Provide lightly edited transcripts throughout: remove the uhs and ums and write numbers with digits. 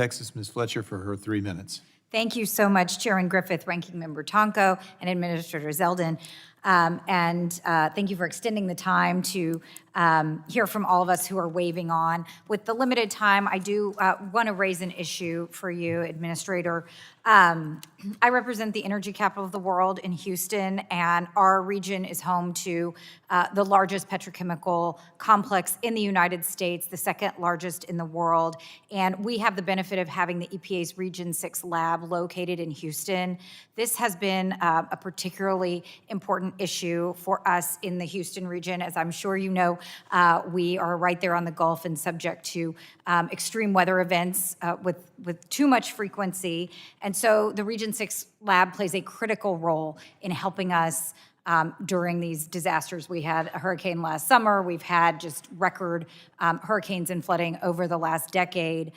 Texas, Ms. Fletcher, for her 3 minutes. Thank you so much, Chairman Griffith, Ranking Member Tonko, and Administrator Zeldin. Thank you for extending the time to hear from all of us who are waving on. With the limited time, I do want to raise an issue for you, Administrator. I represent the energy capital of the world in Houston, and our region is home to the largest petrochemical complex in the United States, the second largest in the world. And we have the benefit of having the EPA's Region 6 lab located in Houston. This has been a particularly important issue for us in the Houston region. As I'm sure you know, we are right there on the Gulf and subject to extreme weather events with too much frequency. And so the Region 6 lab plays a critical role in helping us during these disasters. We had a hurricane last summer. We've had just record hurricanes and flooding over the last decade.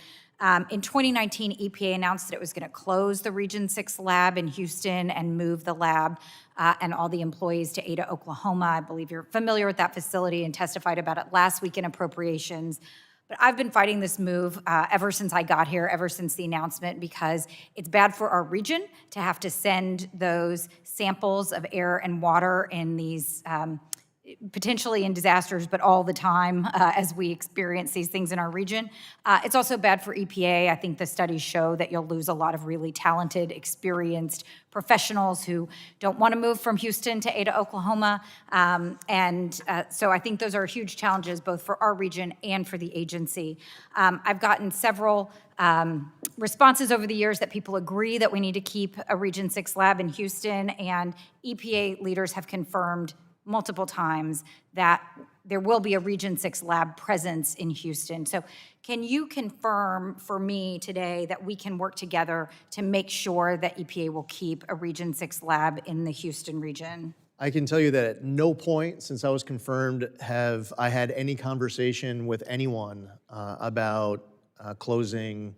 In 2019, EPA announced that it was going to close the Region 6 lab in Houston and move the lab and all the employees to Ada, Oklahoma. I believe you're familiar with that facility and testified about it last week in appropriations. But I've been fighting this move ever since I got here, ever since the announcement, because it's bad for our region to have to send those samples of air and water in these potentially in disasters, but all the time as we experience these things in our region. It's also bad for EPA. I think the studies show that you'll lose a lot of really talented, experienced professionals who don't want to move from Houston to Ada, Oklahoma. So I think those are huge challenges both for our region and for the agency. I've gotten several responses over the years that people agree that we need to keep a Region 6 lab in Houston, and EPA leaders have confirmed multiple times that there will be a Region 6 lab presence in Houston. So can you confirm for me today that we can work together to make sure that EPA will keep a Region 6 lab in the Houston region? I can tell you that at no point since I was confirmed have I had any conversation with anyone about closing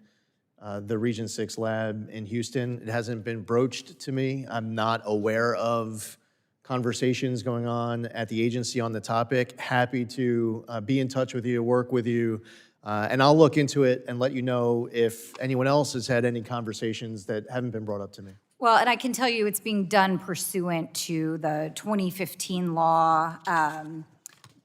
the Region 6 lab in Houston. It hasn't been broached to me. I'm not aware of conversations going on at the agency on the topic. Happy to be in touch with you, work with you, and I'll look into it and let you know if anyone else has had any conversations that haven't been brought up to me. Well, and I can tell you it's being done pursuant to the 2015 law,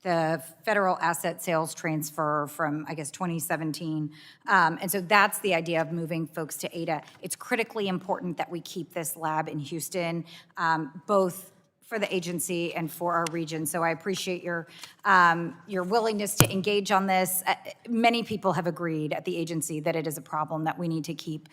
the federal asset sales transfer from, I guess, 2017. And so that's the idea of moving folks to Ada. It's critically important that we keep this lab in Houston, both for the agency and for our region. So I appreciate your willingness to engage on this. Many people have agreed at the agency that it is a problem, that we need to keep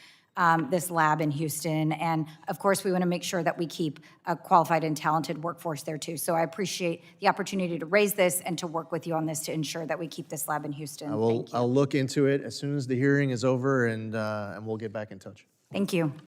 this lab in Houston. And of course, we want to make sure that we keep a qualified and talented workforce there too. So I appreciate the opportunity to raise this and to work with you on this to ensure that we keep this lab in Houston. I'll look into it as soon as the hearing is over, and we'll get back in touch. Thank you.